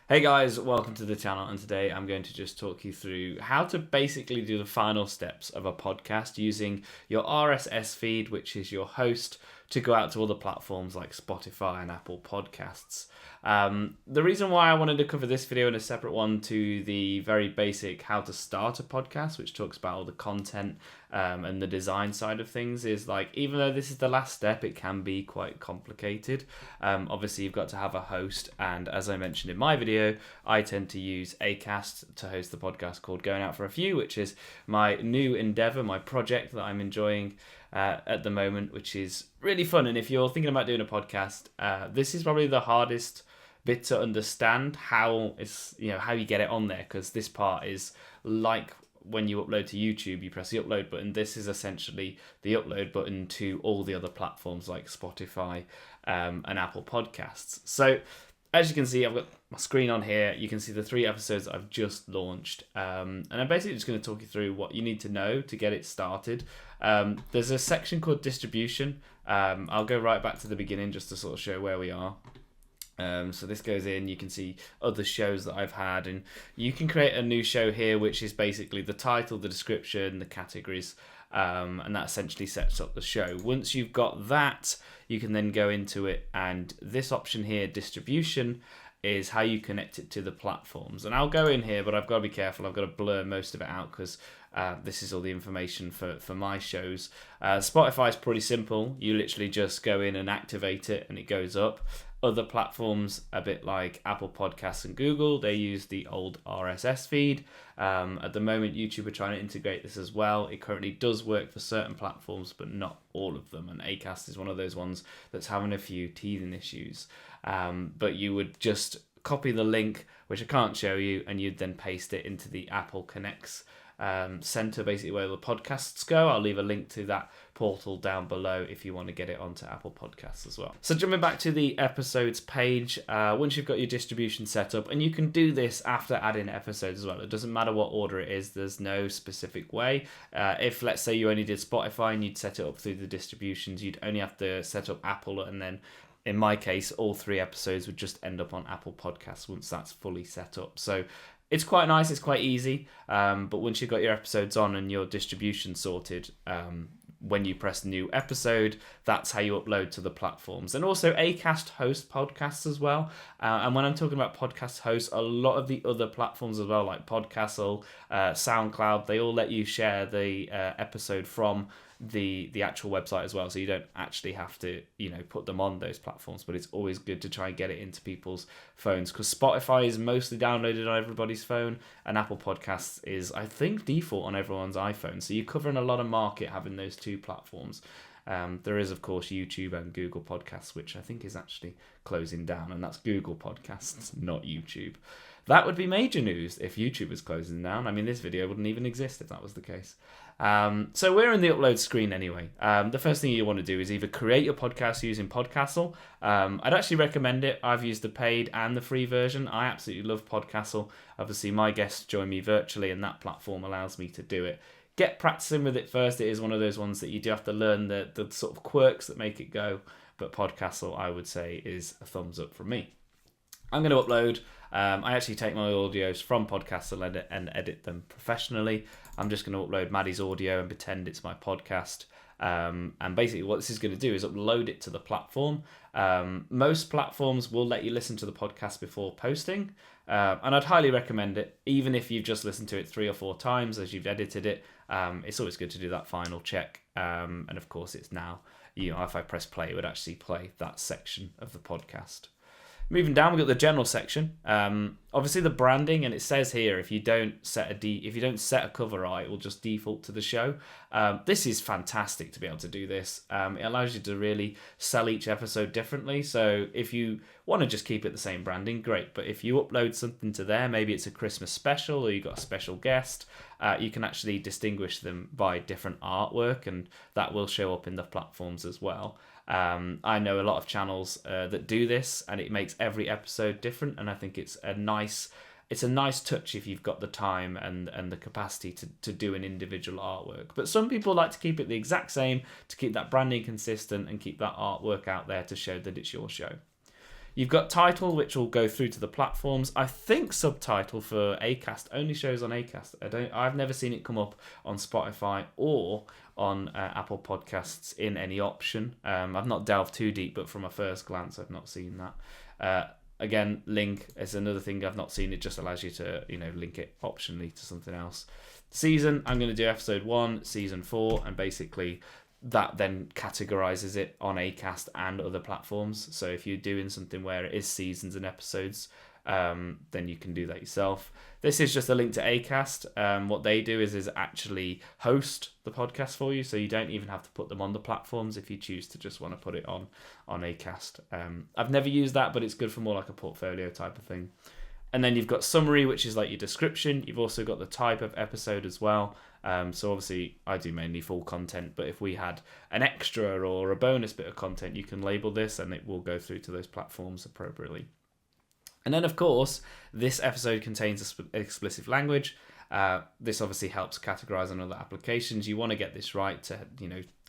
Hey guys, welcome to the channel, and today I'm going to just talk you through how to basically do the final steps of a podcast using your RSS feed, which is your host, to go out to all the platforms like Spotify and Apple Podcasts. The reason why I wanted to cover this video in a separate one to the very basic how to start a podcast, which talks about all the content and the design side of things, is like, even though this is the last step, it can be quite complicated. Obviously, you've got to have a host, and as I mentioned in my video, I tend to use Acast to host the podcast called Going Out for a Few, which is my new endeavor, my project that I'm enjoying at the moment, which is really fun. And if you're thinking about doing a podcast, this is probably the hardest bit to understand how you get it on there, because this part is like when you upload to YouTube, you press the upload button. This is essentially the upload button to all the other platforms like Spotify and Apple Podcasts. So as you can see, I've got my screen on here. You can see the 3 episodes that I've just launched. And I'm basically just going to talk you through what you need to know to get it started. There's a section called distribution. I'll go right back to the beginning just to sort of show where we are. So this goes in, you can see other shows that I've had, and you can create a new show here, which is basically the title, the description, the categories, and that essentially sets up the show. Once you've got that, you can then go into it, and this option here, distribution, is how you connect it to the platforms. And I'll go in here, but I've got to be careful. I've got to blur most of it out because this is all the information for my shows. Spotify is pretty simple. You literally just go in and activate it and it goes up. Other platforms, a bit like Apple Podcasts and Google, they use the old RSS feed. At the moment, YouTube are trying to integrate this as well. It currently does work for certain platforms, but not all of them. And Acast is one of those ones that's having a few teething issues. But you would just copy the link, which I can't show you, and you'd then paste it into the Apple Connects center, basically where the podcasts go. I'll leave a link to that portal down below if you want to get it onto Apple Podcasts as well. So jumping back to the episodes page, once you've got your distribution set up, and you can do this after adding episodes as well. It doesn't matter what order it is. There's no specific way. If, let's say, you only did Spotify and you'd set it up through the distributions, you'd only have to set up Apple, and then in my case, all 3 episodes would just end up on Apple Podcasts once that's fully set up. So it's quite nice, it's quite easy, but once you've got your episodes on and your distribution sorted, when you press new episode, that's how you upload to the platforms. And also Acast hosts podcasts as well. And when I'm talking about podcast hosts, a lot of the other platforms as well, like Podcastle, SoundCloud, they all let you share the episode from the actual website as well, so you don't actually have to put them on those platforms. But it's always good to try and get it into people's phones, because Spotify is mostly downloaded on everybody's phone, and Apple Podcasts is, I think, default on everyone's iPhone. So you're covering a lot of market having those 2 platforms. There is, of course, YouTube and Google Podcasts, which I think is actually closing down, and that's Google Podcasts, not YouTube. That would be major news if YouTube was closing down. I mean, this video wouldn't even exist if that was the case. So we're in the upload screen anyway. The first thing you want to do is either create your podcast using Podcastle. I'd actually recommend it. I've used the paid and the free version. I absolutely love Podcastle. Obviously, my guests join me virtually, and that platform allows me to do it. Get practicing with it first. It is one of those ones that you do have to learn the sort of quirks that make it go. But Podcastle, I would say, is a thumbs up from me. I'm going to upload. I actually take my audios from Podcastle and edit them professionally. I'm just going to upload Maddie's audio and pretend it's my podcast. And basically what this is going to do is upload it to the platform. Most platforms will let you listen to the podcast before posting. And I'd highly recommend it, even if you've just listened to it 3 or 4 times as you've edited it. It's always good to do that final check. And of course, it's now, if I press play, it would actually play that section of the podcast. Moving down, we've got the general section. Obviously, the branding, and it says here if you don't set a cover art, it will just default to the show. This is fantastic to be able to do this. It allows you to really sell each episode differently. So if you want to just keep it the same branding, great. But if you upload something to there, maybe it's a Christmas special or you've got a special guest, you can actually distinguish them by different artwork, and that will show up in the platforms as well. I know a lot of channels that do this, and it makes every episode different, and I think it's a nice touch if you've got the time and the capacity to do an individual artwork. But some people like to keep it the exact same, to keep that branding consistent and keep that artwork out there to show that it's your show. You've got title, which will go through to the platforms. I think subtitle for Acast only shows on Acast. I've never seen it come up on Spotify or on Apple Podcasts in any option. I've not delved too deep, but from a first glance, I've not seen that. Again, link is another thing I've not seen. It just allows you to, link it optionally to something else. Season, I'm going to do episode 1, season 4, and basically that then categorizes it on Acast and other platforms. So if you're doing something where it is seasons and episodes, then you can do that yourself. This is just a link to Acast. What they do is actually host the podcast for you, so you don't even have to put them on the platforms if you choose to just want to put it on Acast. I've never used that, but it's good for more like a portfolio type of thing. And then you've got summary, which is like your description. You've also got the type of episode as well. So obviously I do mainly full content, but if we had an extra or a bonus bit of content, you can label this and it will go through to those platforms appropriately. And then of course, this episode contains explicit language. This obviously helps categorize on other applications. You want to get this right to,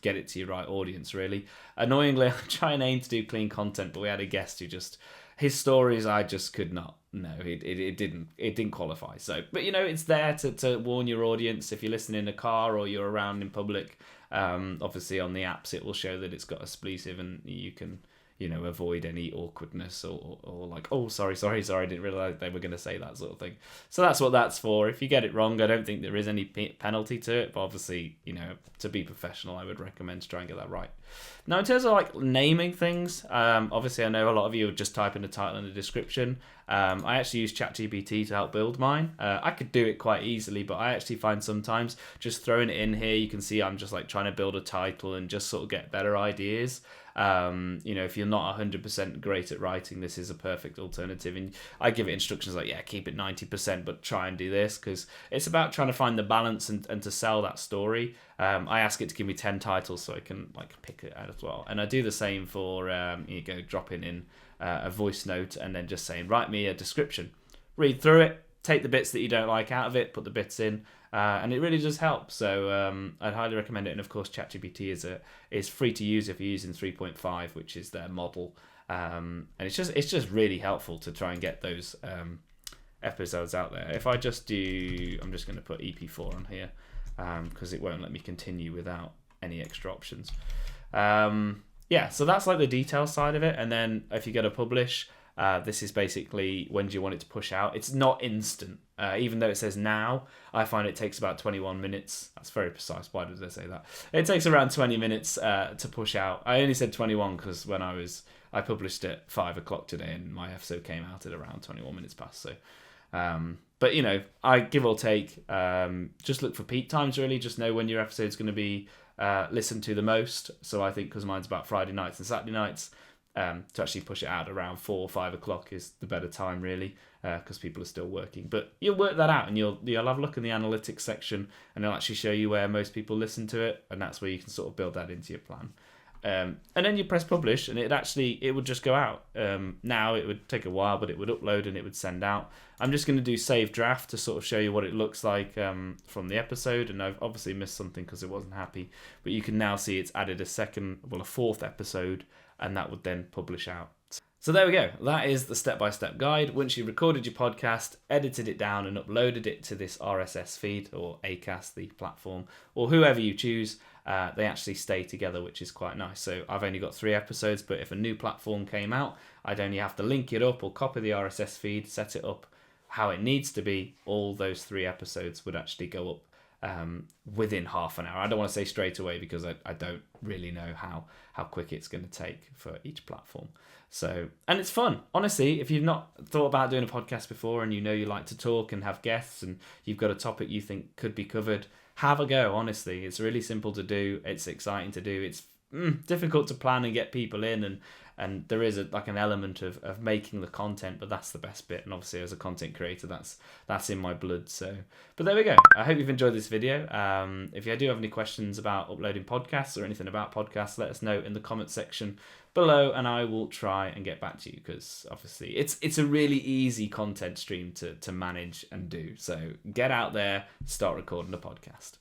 get it to your right audience, really. Annoyingly, I try and aim to do clean content, but we had a guest who his stories I just could not. No, it didn't qualify. So, but it's there to warn your audience if you're listening in a car or you're around in public. Obviously on the apps it will show that it's got expletive, and you can avoid any awkwardness or like, oh, sorry, I didn't realize they were going to say that sort of thing. So that's what that's for. If you get it wrong, I don't think there is any penalty to it, but obviously, to be professional, I would recommend to try and get that right. Now, in terms of like naming things, obviously I know a lot of you would just type in the title and the description. I actually use ChatGPT to help build mine. I could do it quite easily, but I actually find sometimes just throwing it in here, you can see I'm just like trying to build a title and just sort of get better ideas. If you're not 100% great at writing, this is a perfect alternative. And I give it instructions like, keep it 90%, but try and do this, because it's about trying to find the balance and to sell that story. I ask it to give me 10 titles so I can like pick it out as well. And I do the same for, dropping in a voice note and then just saying, write me a description. Read through it, take the bits that you don't like out of it, put the bits in. And it really does help. So I'd highly recommend it. And of course, ChatGPT is free to use if you're using 3.5, which is their model. And it's just really helpful to try and get those episodes out there. If I just do, I'm just going to put EP4 on here because it won't let me continue without any extra options. So that's like the detail side of it. And then if you go to publish, this is basically when do you want it to push out. It's not instant. Even though it says now, I find it takes about 21 minutes. That's very precise. Why did I say that? It takes around 20 minutes to push out. I only said 21 because when I published it 5 o'clock today and my episode came out at around 21 minutes past. So, but I give or take, just look for peak times really. Just know when your episode's going to be listened to the most. So I think because mine's about Friday nights and Saturday nights, to actually push it out around 4 or 5 o'clock is the better time really, because people are still working. But you'll work that out and you'll have a look in the analytics section and it'll actually show you where most people listen to it, and that's where you can sort of build that into your plan. And then you press publish and it would just go out. Now it would take a while, but it would upload and it would send out. I'm just going to do save draft to sort of show you what it looks like from the episode, and I've obviously missed something because it wasn't happy, but you can now see it's added a fourth episode, and that would then publish out. So there we go. That is the step-by-step guide. Once you recorded your podcast, edited it down and uploaded it to this RSS feed or Acast, the platform, or whoever you choose, they actually stay together, which is quite nice. So I've only got 3 episodes, but if a new platform came out, I'd only have to link it up or copy the RSS feed, set it up how it needs to be. All those 3 episodes would actually go up within half an hour. I don't want to say straight away because I don't really know how quick it's going to take for each platform. So, and it's fun. Honestly, if you've not thought about doing a podcast before and you like to talk and have guests and you've got a topic you think could be covered, have a go. Honestly, it's really simple to do. It's exciting to do. It's difficult to plan and get people in, and there is an element of making the content, but that's the best bit. And obviously as a content creator, that's in my blood. So, but there we go. I hope you've enjoyed this video. If you do have any questions about uploading podcasts or anything about podcasts, let us know in the comment section below and I will try and get back to you, because obviously it's a really easy content stream to manage and do. So get out there, start recording a podcast.